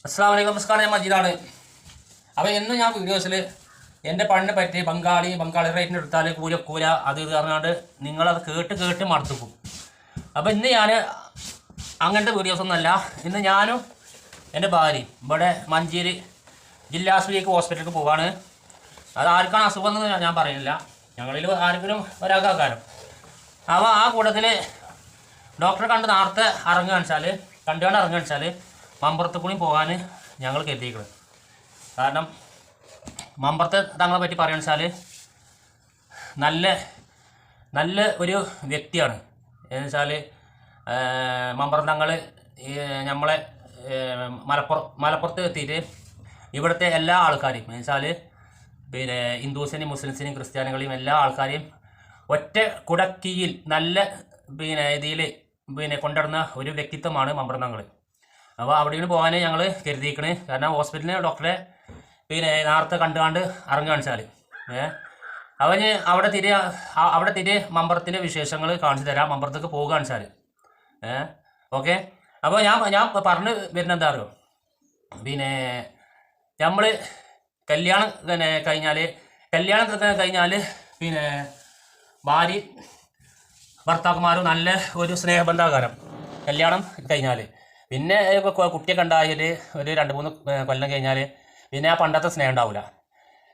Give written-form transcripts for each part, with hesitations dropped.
അസ്സലാമു അലൈക്കും, നമസ്കാരം. ഞാൻ മജീദാണ്. അപ്പോൾ ഇന്ന് ഞാൻ വീഡിയോസിൽ എൻ്റെ പണിനെ പറ്റി ബംഗാളി റേറ്റിന് എടുത്താൽ കൂല അത് ഇത് പറഞ്ഞാണ്ട് നിങ്ങളത് കേട്ട് മടുത്തുക്കും. അപ്പോൾ ഇന്ന് ഞാൻ അങ്ങനത്തെ വീഡിയോസൊന്നുമല്ല. ഇന്ന് ഞാനും എൻ്റെ ഭാര്യയും ഇവിടെ മഞ്ചേരി ജില്ലാ ആശുപത്രിക്ക് ഹോസ്പിറ്റലിലേക്ക് പോവാണ്. അത് ആർക്കാണ് അസുഖം എന്ന് ഞാൻ പറയുന്നില്ല, ഞങ്ങളിൽ ആർക്കെങ്കിലും ഒരാൾക്കാരം. അപ്പോൾ ആ കൂട്ടത്തിൽ ഡോക്ടറെ കണ്ട് നേരത്തെ കണ്ടുകൊണ്ട് ഇറങ്ങുക മമ്പുറത്ത് കൂടി പോകാൻ ഞങ്ങൾ കരുതിയിരിക്കുന്നത്. കാരണം മമ്പുറത്ത് തങ്ങളെ പറ്റി പറയുക വെച്ചാൽ നല്ല ഒരു വ്യക്തിയാണ്. എന്ന് വെച്ചാൽ മമ്പുറം തങ്ങൾ നമ്മളെ മലപ്പുറത്ത് എത്തിയിട്ട് ഇവിടുത്തെ എല്ലാ ആൾക്കാരെയും എന്ന് വെച്ചാൽ പിന്നെ ഹിന്ദുസിനെയും മുസ്ലിംസിനെയും ക്രിസ്ത്യാനികളെയും എല്ലാ ആൾക്കാരെയും ഒറ്റ കുടക്കീയിൽ നല്ല ഇതിൽ കൊണ്ടുവരുന്ന ഒരു വ്യക്തിത്വമാണ് മമ്പുറം തങ്ങൾ. അപ്പോൾ അവിടേക്ക് പോകാൻ ഞങ്ങൾ കരുതിയിരിക്കണേ. കാരണം ഹോസ്പിറ്റലിന് ഡോക്ടറെ നേരത്തെ കണ്ടുകൊണ്ട് ഇറങ്ങുകയാണ് വെച്ചാൽ അവന് അവിടെ തിരി മമ്പുറത്തിൻ്റെ വിശേഷങ്ങൾ കാണിച്ചു തരാം. മമ്പുറത്തേക്ക് പോകുകയാണ് വെച്ചാൽ ഓക്കെ. അപ്പോൾ ഞാൻ പറഞ്ഞു വരുന്നത് എന്താ അറിയോ, നമ്മൾ കല്യാണം കഴിഞ്ഞാൽ ഭാര്യ ഭർത്താക്കന്മാരും നല്ല ഒരു സ്നേഹബന്ധാകാരം കല്യാണം കഴിഞ്ഞാൽ. പിന്നെ കുട്ടിയൊക്കെ ഉണ്ടായാൽ ഒരു 2-3 കൊല്ലം കഴിഞ്ഞാൽ പിന്നെ ആ പണ്ടത്തെ സ്നേഹം ഉണ്ടാവില്ല.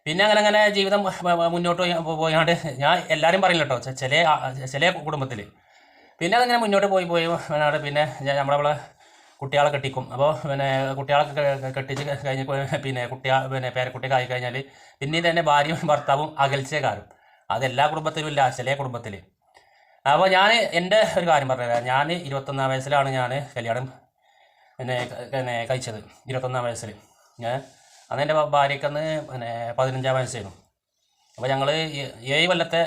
പിന്നെ അങ്ങനെ ജീവിതം മുന്നോട്ട് പോയാണ്ട് ഞാൻ എല്ലാവരും പറയില്ല കേട്ടോ, ചില കുടുംബത്തിൽ പിന്നെ അതങ്ങനെ മുന്നോട്ട് പോയി പിന്നെ നമ്മളെ കുട്ടികളെ കെട്ടിക്കും. അപ്പോൾ കുട്ടികളെ കെട്ടിച്ച് കഴിഞ്ഞ് പേരക്കുട്ടിയൊക്കെ ആയിക്കഴിഞ്ഞാൽ പിന്നെ തന്നെ ഭാര്യയും ഭർത്താവും അകൽച്ചക്കാരും. അതെല്ലാ കുടുംബത്തിലും ഇല്ല, ചില കുടുംബത്തിൽ. അപ്പോൾ ഞാൻ എൻ്റെ ഒരു കാര്യം പറഞ്ഞുതരാം. ഞാൻ 21 വയസ്സിലാണ് ഞാൻ കല്യാണം കഴിച്ചത്. 21 വയസ്സിൽ അന്ന് എൻ്റെ ഭാര്യയ്ക്കന്ന് 15 വയസ്സായിരുന്നു. അപ്പോൾ ഞങ്ങൾ 7 കൊല്ലത്തെ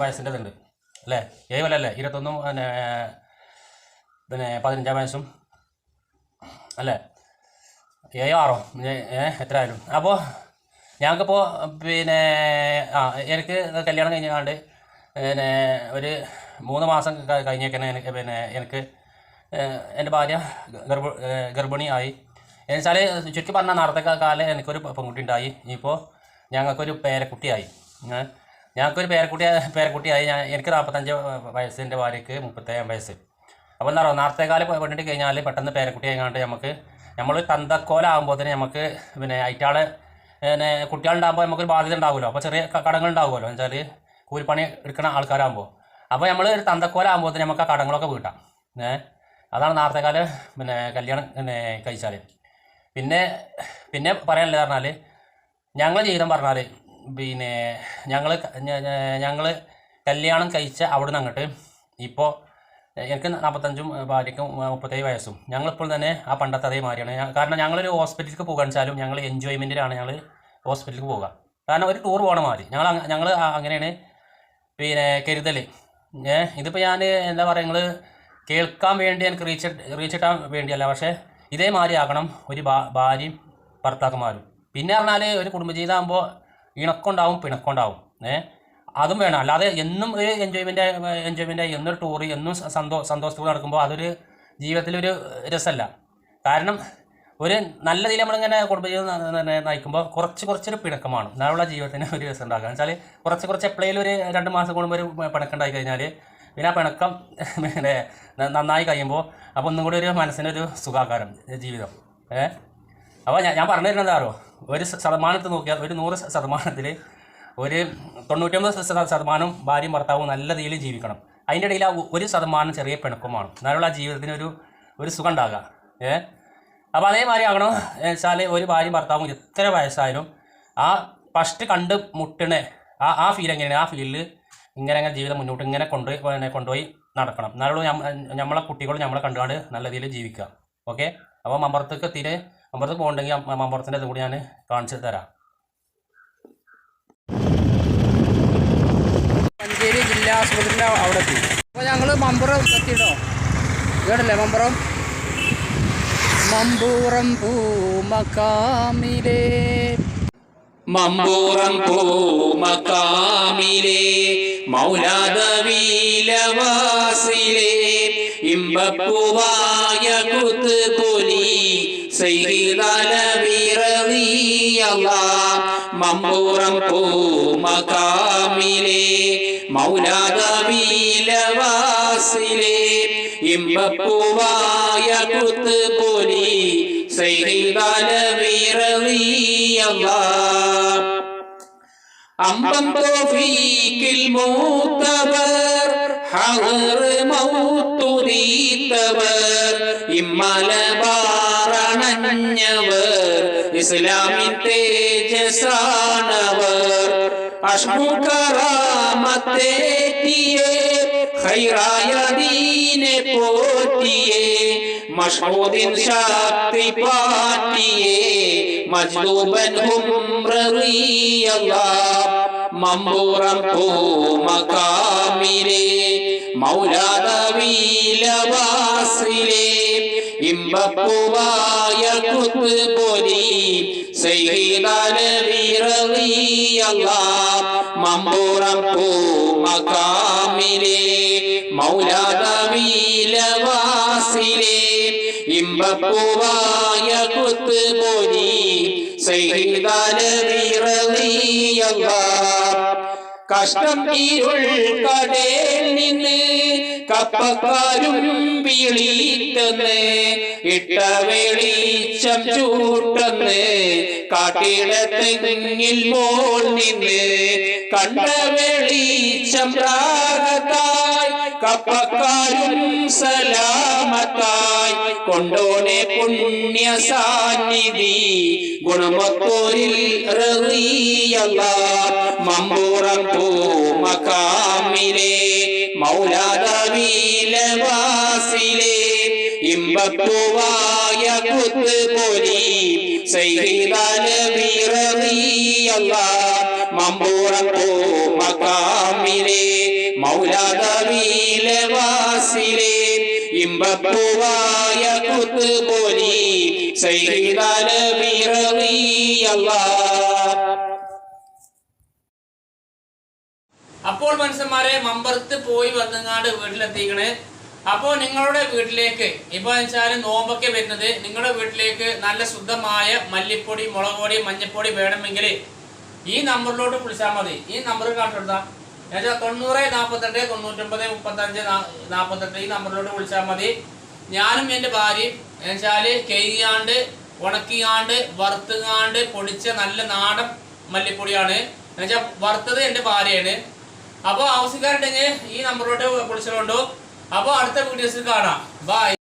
വയസ്സിൻ്റെ ഇതുണ്ട് അല്ലേ, 7 കൊല്ലമല്ലേ, 21 15 വയസ്സും അല്ലേ, 7-6 എത്ര ആയാലും. അപ്പോൾ ഞങ്ങൾക്കിപ്പോൾ എനിക്ക് കല്യാണം കഴിഞ്ഞാണ്ട് ഒരു 3 മാസം കഴിഞ്ഞേക്കന്നെ എനിക്ക് എൻ്റെ ഭാര്യ ഗർഭിണി ആയി. എന്നുവെച്ചാൽ ചുറ്റി പറഞ്ഞാൽ നേരത്തെ കാലം എനിക്കൊരു പെൺകുട്ടി ഉണ്ടായി. ഇപ്പോൾ ഞങ്ങൾക്കൊരു പേരക്കുട്ടിയായി. പേരക്കുട്ടിയായി. എനിക്ക് 45 വയസ്സ്, എൻ്റെ ഭാര്യയ്ക്ക് 37 വയസ്സ്. അപ്പോൾ എന്താ പറയുക, നേരത്തെ കാലം പെണ്ണിട്ട് കഴിഞ്ഞാൽ പെട്ടെന്ന് പേരക്കുട്ടി ആയതുകൊണ്ട് നമ്മൾ തന്തക്കോലാകുമ്പോൾ തന്നെ നമുക്ക് അയറ്റാളെ കുട്ടികളുണ്ടാകുമ്പോൾ നമുക്കൊരു ബാധ്യത ഉണ്ടാകുമല്ലോ. അപ്പോൾ ചെറിയ കടങ്ങൾ ഉണ്ടാകുമല്ലോ, എന്ന് വെച്ചാൽ കൂലിപ്പണി എടുക്കുന്ന ആൾക്കാരാകുമ്പോൾ. അപ്പോൾ നമ്മൾ ഒരു തന്തക്കോലാകുമ്പോൾ തന്നെ നമുക്ക് ആ കടങ്ങളൊക്കെ വീട്ടാം. അതാണ് നേരത്തെ കാലം കല്യാണം കഴിച്ചാൽ. പിന്നെ പറയാനുള്ളത് പറഞ്ഞാൽ ഞങ്ങളെ ജീവിതം പറഞ്ഞാൽ ഞങ്ങൾ കല്യാണം കഴിച്ച അവിടെ നിന്ന് അങ്ങോട്ട് ഇപ്പോൾ എനിക്ക് 45 ഭാര്യയ്ക്കും 37 വയസ്സും. ഞങ്ങളിപ്പോൾ തന്നെ ആ പണ്ടത്തെ അതേ മാതിരിയാണ്. കാരണം ഞങ്ങളൊരു ഹോസ്പിറ്റലിലേക്ക് പോകുക വെച്ചാലും ഞങ്ങൾ എൻജോയ്മെൻറ്റിലാണ് ഞങ്ങൾ ഹോസ്പിറ്റലിലേക്ക് പോകുക. കാരണം ഒരു ടൂർ പോകണ മാതിരി ഞങ്ങൾ അങ്ങനെയാണ് കരുതൽ. ഇതിപ്പോൾ ഞാൻ എന്താ പറയുക, നിങ്ങൾ കേൾക്കാൻ വേണ്ടി എനിക്ക് റീച്ച് കിട്ടാൻ വേണ്ടിയല്ല, പക്ഷേ ഇതേമാതിരി ആകണം ഒരു ഭാര്യയും ഭർത്താക്കന്മാരും. പിന്നെ പറഞ്ഞാൽ ഒരു കുടുംബജീവിതം ആകുമ്പോൾ ഇണക്കമുണ്ടാവും പിണക്കമുണ്ടാവും, അതും വേണം. അല്ലാതെ എന്നും ഒരു എൻജോയ്മെൻറ്റായി എന്നൊരു ടൂറ് എന്നും സന്തോഷത്തോടെ നടക്കുമ്പോൾ അതൊരു ജീവിതത്തിലൊരു രസമല്ല. കാരണം ഒരു നല്ല രീതിയിൽ നമ്മളിങ്ങനെ കുടുംബജീവിതം നയിക്കുമ്പോൾ കുറച്ചൊരു പിണക്കമാണ് നാളെ ജീവിതത്തിന് ഒരു രസം ഉണ്ടാക്കുക. എന്ന് വെച്ചാൽ കുറച്ച് എപ്പോഴേലും ഒരു 2 മാസം കൂടുമ്പോൾ ഒരു പിണക്കം ഉണ്ടായി കഴിഞ്ഞാൽ പിന്നെ ആ പിണക്കം നന്നായി കഴിയുമ്പോൾ അപ്പോൾ ഒന്നും കൂടി ഒരു മനസ്സിനൊരു സുഖാകാരം ജീവിതം. അപ്പോൾ ഞാൻ പറഞ്ഞു തരുന്നത് എന്താണോ, ഒരു ശതമാനത്തിൽ നോക്കിയാൽ ഒരു 100% ഒരു 99% ഭാര്യയും ഭർത്താവും നല്ല രീതിയിൽ ജീവിക്കണം. അതിൻ്റെ ഇടയിൽ 1% ചെറിയ പിണക്കമാണ് എന്നാലുള്ള ജീവിതത്തിന് ഒരു സുഖം ഉണ്ടാകുക. അപ്പോൾ അതേമാതിരി ആകണം വെച്ചാൽ ഒരു ഭാര്യയും ഭർത്താവും എത്ര വയസ്സായാലും ആ ഫസ്റ്റ് കണ്ട് മുട്ടണ ആ ഫീൽ എങ്ങനെയാണ്, ആ ഫീലിൽ ഇങ്ങനെ ജീവിതം മുന്നോട്ട് ഇങ്ങനെ കൊണ്ടുപോയി നടക്കണം. എന്നാലും നമ്മളെ കുട്ടികളും നമ്മളെ കണ്ടുകൊണ്ട് നല്ല രീതിയിൽ ജീവിക്കുക. ഓക്കെ. അപ്പോൾ മമ്പുറത്തേക്ക് പോകണമെങ്കിൽ മമ്പുറത്തിൻ്റെ ഇത് കൂടി ഞാൻ കാണിച്ചു തരാം. മഞ്ചേരി ജില്ലാ ആശുപത്രിൻ്റെ അവിടെ എത്തി. അപ്പോൾ ഞങ്ങൾ മമ്പുറം എത്തിയിട്ടോ. കേട്ടില്ലേ മമ്പുറം പൂമക്കാമിലേ മൗലാദവീലവാസിലേ ഇമ്പപ്പൂവായ കുത്തുപുലി മമ്പൂറം പൂമകാമിലെ മൗലാദബീലവാസിലെ ഇമ്പപ്പൂവായ കുത്തുപുലി അമ്പം തോഫീക്കിൽ മൂത്തവർ ഹർ മൗത്തുരീത്തവർ ഇമ്മലബാറണഞ്ഞവർ ഇസ്ലാമിൻ തേജസാണവർ അഷ്മുകറാമത്തേറ്റിയേ ഖൈറായ ദീനെ പോറ്റിയേ മഷ്ഹൂദിൻ ശക്തി പാറ്റിയേ മജ്ദൂബൻ ഹും റളിയല്ലാഹ് മമ്പൂറം പൂമകാമിലെ മൗലാദബീലവാസിലെ ഇമ്പപ്പൂവായ കുത്തുപുലി സയ്യിദ് റളിയല്ലാഹ് മമ്പൂറം പൂമകാമിലെ മൗലാദബീലവാസിലെ ഇമ്പപ്പൂവായ കുത്തുപുലി സയ്യിദ് റളിയല്ലാഹ് കഷ്ടം ഇരുൾ കടയിൽ നിന്ന് കപ്പക്കാരും വിളിട്ടെന്ന് ഇട്ട വെളിച്ചം ചൂട്ടെന്ന് കാട്ടിടത്തെങ്ങിൽ മോൾ നിന്ന് കണ്ട വെളിച്ചം രാഗത്തായി കപ്പക്കാരും സലാമത്തായി കൊണ്ടോനെ പുണ്യ സാന്നിധി ഗുണമത്തോരിൽ റളിയല്ലാഹ് മമ്പൂറം പൂമകാമിലെ മൗലാദബീലവാസിലെ ഇമ്പപ്പൂവായ കുത്തുപുലി സയ്യിദ് റളിയല്ലാഹ് മമ്പൂറം പൂമകാമിലെ മൗലാദബീലവാസിലെ ഇമ്പപ്പൂവായ കുത്തുപുലി സയ്യിദ് റളിയല്ലാഹ്. അപ്പോൾ മനുഷ്യന്മാരെ മമ്പറത്ത് പോയി വന്നങ്ങാണ്ട് വീട്ടിലെത്തിക്കണേ. അപ്പോൾ നിങ്ങളുടെ വീട്ടിലേക്ക് ഇപ്പോൾ വെച്ചാൽ നോമ്പൊക്കെ വരുന്നത് നിങ്ങളുടെ വീട്ടിലേക്ക് നല്ല ശുദ്ധമായ മല്ലിപ്പൊടി, മുളക് പൊടി, മഞ്ഞപ്പൊടി വേണമെങ്കിൽ ഈ നമ്പറിലോട്ട് വിളിച്ചാൽ മതി. ഈ നമ്പർ കാണിച്ചെടുത്താൽ 90 42 99 35 48 ഈ നമ്പറിലോട്ട് വിളിച്ചാൽ മതി. ഞാനും എൻ്റെ ഭാര്യയും എന്നുവെച്ചാൽ കെയ്യാണ്ട് ഉണക്കിയാണ്ട് വറുത്തുകാണ്ട് പൊടിച്ച നല്ല നാടൻ മല്ലിപ്പൊടിയാണ്. എന്നുവെച്ചാൽ വറുത്തത് എൻ്റെ ഭാര്യയാണ്. അപ്പോൾ ആവശ്യക്കാരുണ്ടെങ്കിൽ ഈ നമ്പറിലോട്ട് വിളിച്ചുകൊണ്ടു. അപ്പോൾ അടുത്ത വീഡിയോസിൽ കാണാം. ബൈ.